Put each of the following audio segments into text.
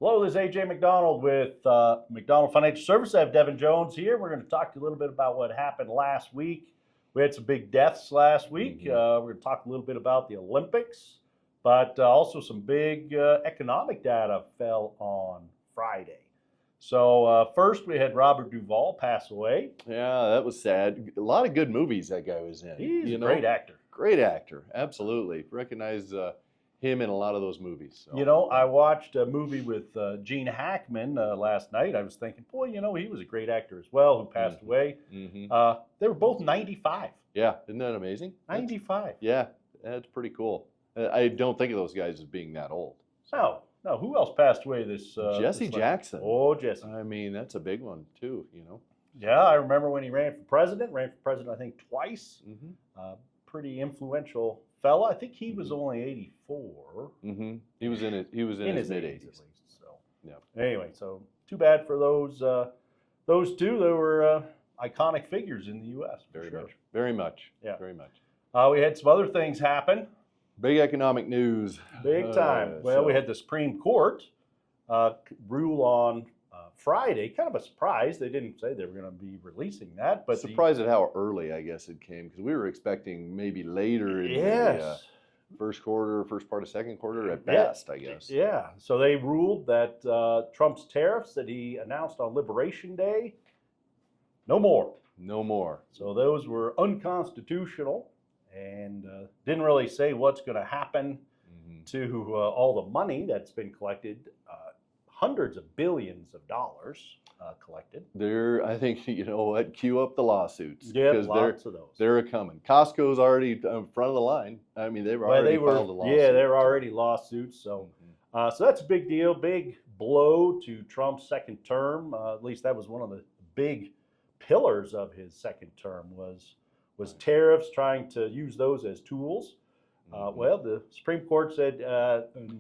Hello, this is AJ Macdonald with Macdonald Financial Services. I have Devin Jones here. We're going to talk to you a little bit about what happened last week. We had some big deaths last week. We're going to talk a little bit about the Olympics, but also some big economic data fell on Friday. So first, we had Robert Duvall pass away. Yeah, that was sad. A lot of good movies that guy was in. He's a great actor. Great actor, absolutely. Recognize him in a lot of those movies. So. You know, I watched a movie with Gene Hackman last night. I was thinking, boy, you know, he was a great actor as well, who passed away. They were both 95. Yeah, isn't that amazing? 95. Yeah, that's pretty cool. I don't think of those guys as being that old. So. No, who else passed away this Jesse Jackson. Oh, Jesse. I mean, that's a big one, too, you know. Yeah, I remember when he ran for president, I think, twice. Pretty influential fella. I think he was only 84. He was in his mid-80s. At least. So, yeah. Anyway, so too bad for those two. They were iconic figures in the U.S. Very much. Yeah. Very much. We had some other things happen. Big economic news. Big time. Well, we had the Supreme Court rule on Friday. Kind of a surprise. They didn't say they were going to be releasing that. But surprised at how early, I guess, it came, because we were expecting maybe later in the first quarter, first part of second quarter at best, I guess. Yeah. So they ruled that Trump's tariffs that he announced on Liberation Day, no more. No more. So those were unconstitutional. And didn't really say what's going to happen to all the money that's been collected, hundreds of billions of dollars collected. I think, you know what, cue up the lawsuits. Yeah, lots of those. They're coming. Costco's already in front of the line. I mean, they've already filed a lawsuit. Yeah, they're already lawsuits. So, so that's a big deal, big blow to Trump's second term. At least that was one of the big pillars of his second term was tariffs, trying to use those as tools. Well, the Supreme Court said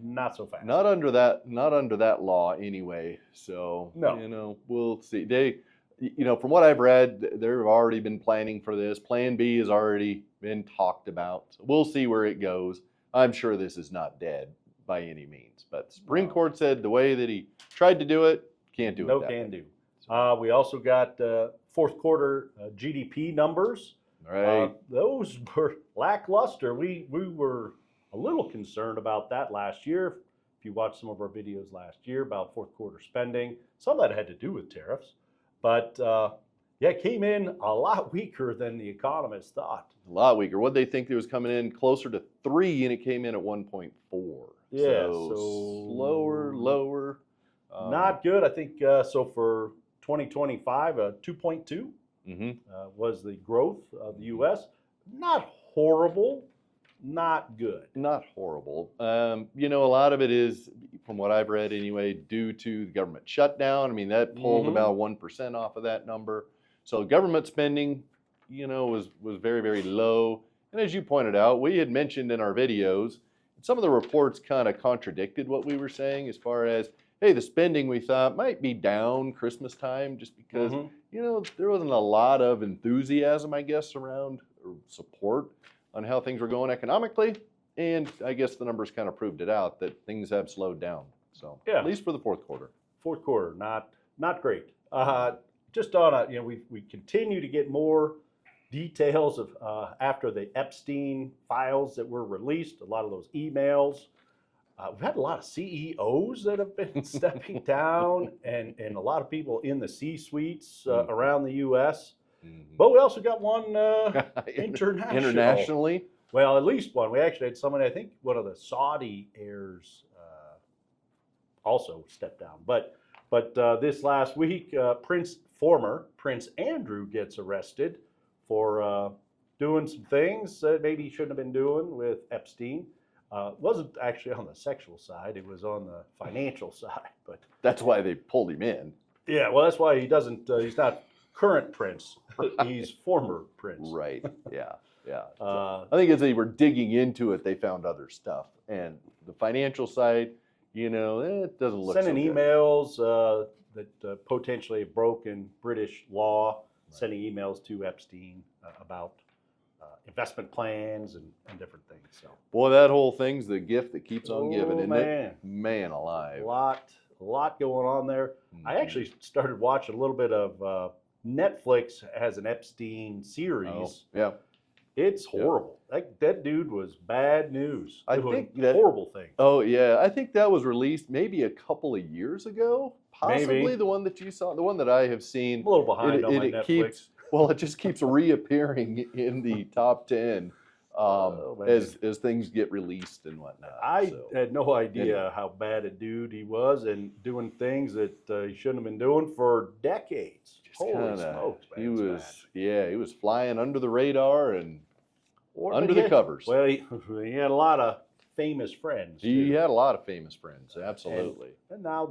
not so fast. Not under that law anyway. So no. You know, we'll see. They, you know, from what I've read, they've already been planning for this. Plan B has already been talked about. So we'll see where it goes. I'm sure this is not dead by any means, but the Supreme Court said the way that he tried to do it, can't do it. No can do. We also got fourth quarter GDP numbers. Right. Those were lackluster. We were a little concerned about that last year. If you watched some of our videos last year about fourth quarter spending, some of that had to do with tariffs. But yeah, it came in a lot weaker than the economists thought. A lot weaker. What they think it was coming in closer to 3, and it came in at 1.4. Yeah, so slower, lower. Not good. I think so for 2025, 2.2. Was the growth of the U.S. Not horrible, not good. Not horrible. You know, a lot of it is, from what I've read anyway, due to the government shutdown. I mean, that pulled about 1% off of that number. So government spending, you know, was very, very low. And as you pointed out, we had mentioned in our videos, some of the reports kind of contradicted what we were saying as far as, hey, the spending we thought might be down Christmas time just because, you know, there wasn't a lot of enthusiasm, I guess, around or support on how things were going economically. And I guess the numbers kind of proved it out that things have slowed down. So at least for the fourth quarter. Fourth quarter, not great. Just on a, you know, we continue to get more details of after the Epstein files that were released, a lot of those emails. We've had a lot of CEOs that have been stepping down and a lot of people in the C-suites around the U.S. But we also got one internationally. Well, at least one. We actually had someone, I think one of the Saudi heirs also stepped down. But this last week, former Prince Andrew gets arrested for doing some things that maybe he shouldn't have been doing with Epstein. Wasn't actually on the sexual side; it was on the financial side. But that's why they pulled him in. Yeah, well, that's why he doesn't. He's not current prince. He's former prince. Right. Yeah. Yeah. I think as they were digging into it, they found other stuff, and the financial side, you know, it doesn't look. Sending emails that potentially have broken British law. Sending emails to Epstein about investment plans and different things. So, boy, that whole thing's the gift that keeps on giving, isn't man. it? Man alive. A a lot going on there. I actually started watching a little bit of Netflix has an Epstein series. Oh, yeah. It's horrible. That dude was bad news. I It was think a that- horrible thing. Oh, yeah. I think that was released maybe a couple of years ago. Possibly Maybe. the one that you saw, the one that I have seen. I'm a little behind on my it Netflix. keeps, well, it just keeps reappearing in the top 10 Oh, man. as things get released and whatnot. I So, had no idea anyway. how bad a dude he was and doing things that he shouldn't have been doing for decades. just Holy kinda- smokes, man. he it's was, yeah, he was flying under the radar and bad. Or- under but the he had- covers. Well, he had a lot of famous friends. He too. had a lot of famous friends, absolutely. And now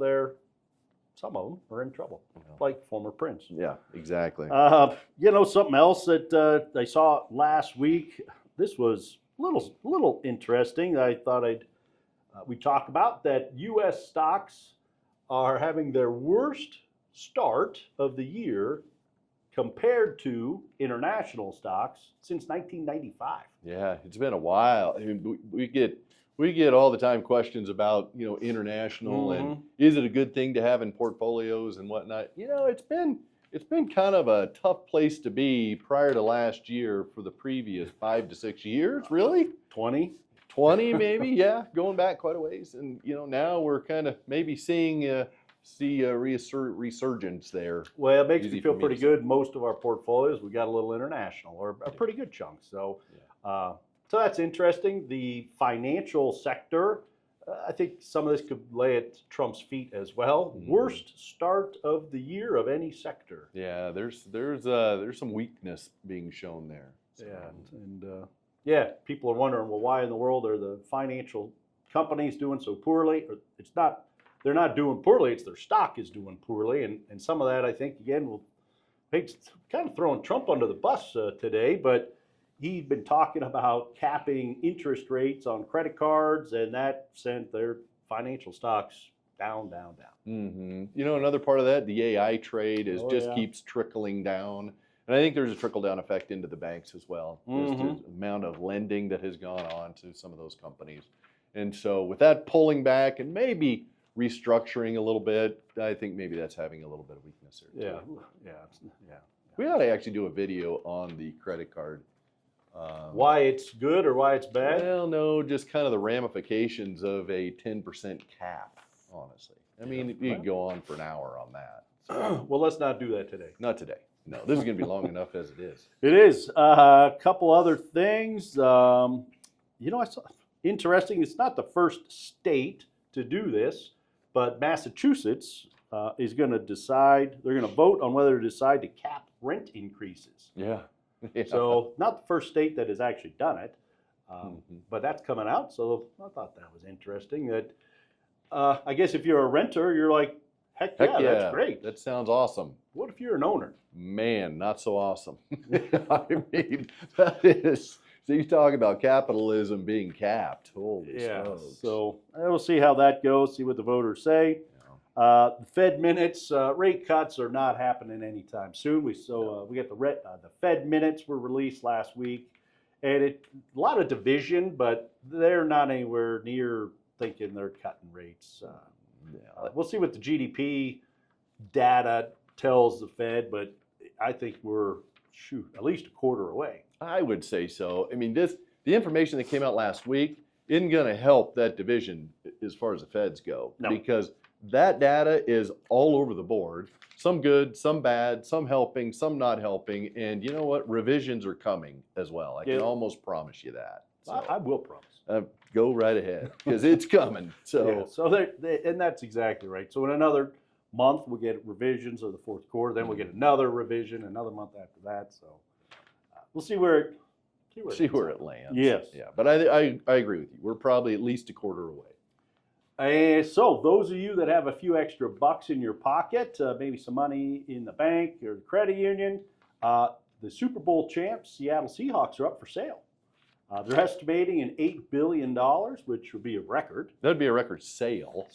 some of them are in trouble, like former Prince. Yeah, exactly. Something else that I saw last week. This was a little interesting. I thought we'd talk about that. U.S. stocks are having their worst start of the year compared to international stocks since 1995. Yeah, it's been a while. I mean, we get all the time questions about international and is it a good thing to have in portfolios and whatnot. It's been kind of a tough place to be prior to last year for the previous 5 to 6 years. Really, 20 maybe. Yeah, going back quite a ways, and now we're kind of maybe see a resurgence there. Well, it makes Easy me feel for me pretty to say. good. Most of our portfolios, we got a little international or a pretty good chunk. So, so that's interesting. The financial sector, I think some of this could lay at Trump's feet as well. Mhm. Worst start of the year of any sector. Yeah, there's some weakness being shown there. So, And people are wondering, well, why in the world are the financial companies doing so poorly? They're not doing poorly. It's their stock is doing poorly, and some of that, I think, again, kind of throwing Trump under the bus today, but he'd been talking about capping interest rates on credit cards, and that sent their financial stocks down. Another part of that, the AI trade Yeah. keeps trickling down. And I think there's a trickle-down effect into the banks as well. Just Mhm. the amount of lending that has gone on to some of those companies. And so with that pulling back and maybe restructuring a little bit, I think maybe that's having a little bit of weakness there too. Yeah. We ought to actually do a video on the credit card. Why it's good or why it's bad? Well, no, just kind of the ramifications of a 10% cap, honestly. I mean, you could go on for an hour on that. So, Well, let's not do that today. not today. No, this is going to be long enough as it is. It is. A couple other things. I saw interesting. It's not the first state to do this, but Massachusetts is going to decide. They're going to vote on whether to decide to cap rent increases. Yeah. So, not the first state that has actually done it, Mhm. but that's coming out. So, I thought that was interesting. That I guess if you're a renter, you're like, heck yeah, that's great. That sounds awesome. What if you're an owner? Man, not so awesome. I mean, that is. So you talk about capitalism being capped. Holy smokes. So we'll see how that goes, see what the voters say. The Fed minutes, rate cuts are not happening anytime soon. We got the Fed minutes were released last week, and a lot of division, but they're not anywhere near thinking they're cutting rates. We'll see what the GDP data tells the Fed, but I think we're at least a quarter away. I would say so. I mean, the information that came out last week isn't going to help that division as far as the Feds go, No. because that data is all over the board. Some good, some bad, some helping, some not helping, and you know what? Revisions are coming as well. I can almost promise you that. So, I will promise. go right ahead, because it's coming. So, And that's exactly right. So in another month, we'll get revisions of the fourth quarter. Then we'll get another revision, another month after that. So we'll see where it lands. Yes. Yeah, but I agree with you. We're probably at least a quarter away. So those of you that have a few extra bucks in your pocket, maybe some money in the bank or the credit union, the Super Bowl champs, Seattle Seahawks, are up for sale. They're estimating an $8 billion, which would be a record. That'd be a record sale.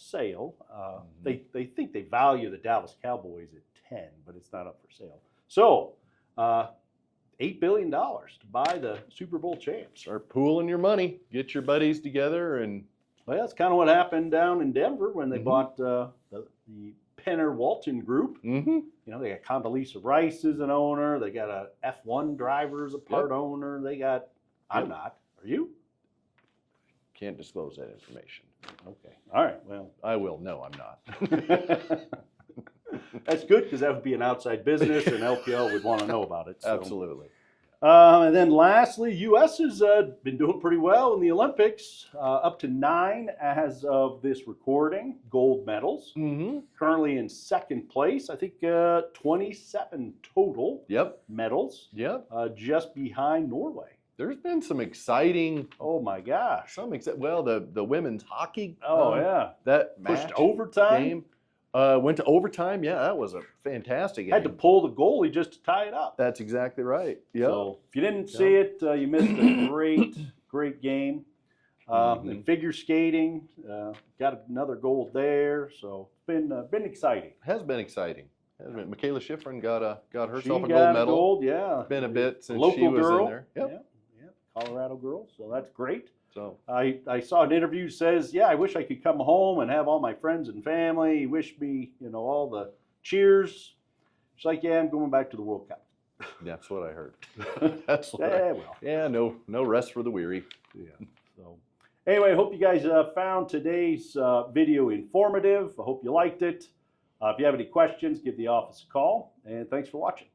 They think they value the Dallas Cowboys at 10, but it's not up for sale. So $8 billion to buy the Super Bowl champs. Start pooling your money. Get your buddies together and Well, that's kind of what happened down in Denver when they Mhm. bought the Penner Walton Group. Mm-hmm. You know, they got Condoleezza Rice as an owner. They got a F1 driver as a part owner. They got, I'm Yep. not. Are you? Can't disclose that information. Okay. All right. Well, I will. No, I'm not. that's good because that would be an outside business and LPL would want to know about it. So. Absolutely. And then lastly, U.S. has been doing pretty well in the Olympics, up to 9 as of this recording, gold medals. Mm-hmm. Currently in second place, I think 27 total Yep. medals, Yep. just behind Norway. There's been some exciting. Oh my gosh. Well, the women's hockey. Oh yeah. That Pushed match overtime. game went to overtime. Yeah, that was a fantastic game. Had to pull the goalie just to tie it up. That's exactly right. Yep. So if you didn't see it, you missed a great game. And figure skating, got another gold there. So it's been exciting. Has been exciting. Michaela Schifrin got herself She a gold got medal. Gold, yeah. Been a bit since Local she was girl. in there. Yep. Yeah, Colorado girl. So that's great. So I saw an interview says, yeah, I wish I could come home and have all my friends and family wish me, all the cheers. She's like, yeah, I'm going back to the World Cup. that's what I heard. That's what Yeah, well. yeah, no rest for the weary. Yeah. So anyway, I hope you guys found today's video informative. I hope you liked it. If you have any questions, give the office a call. And thanks for watching.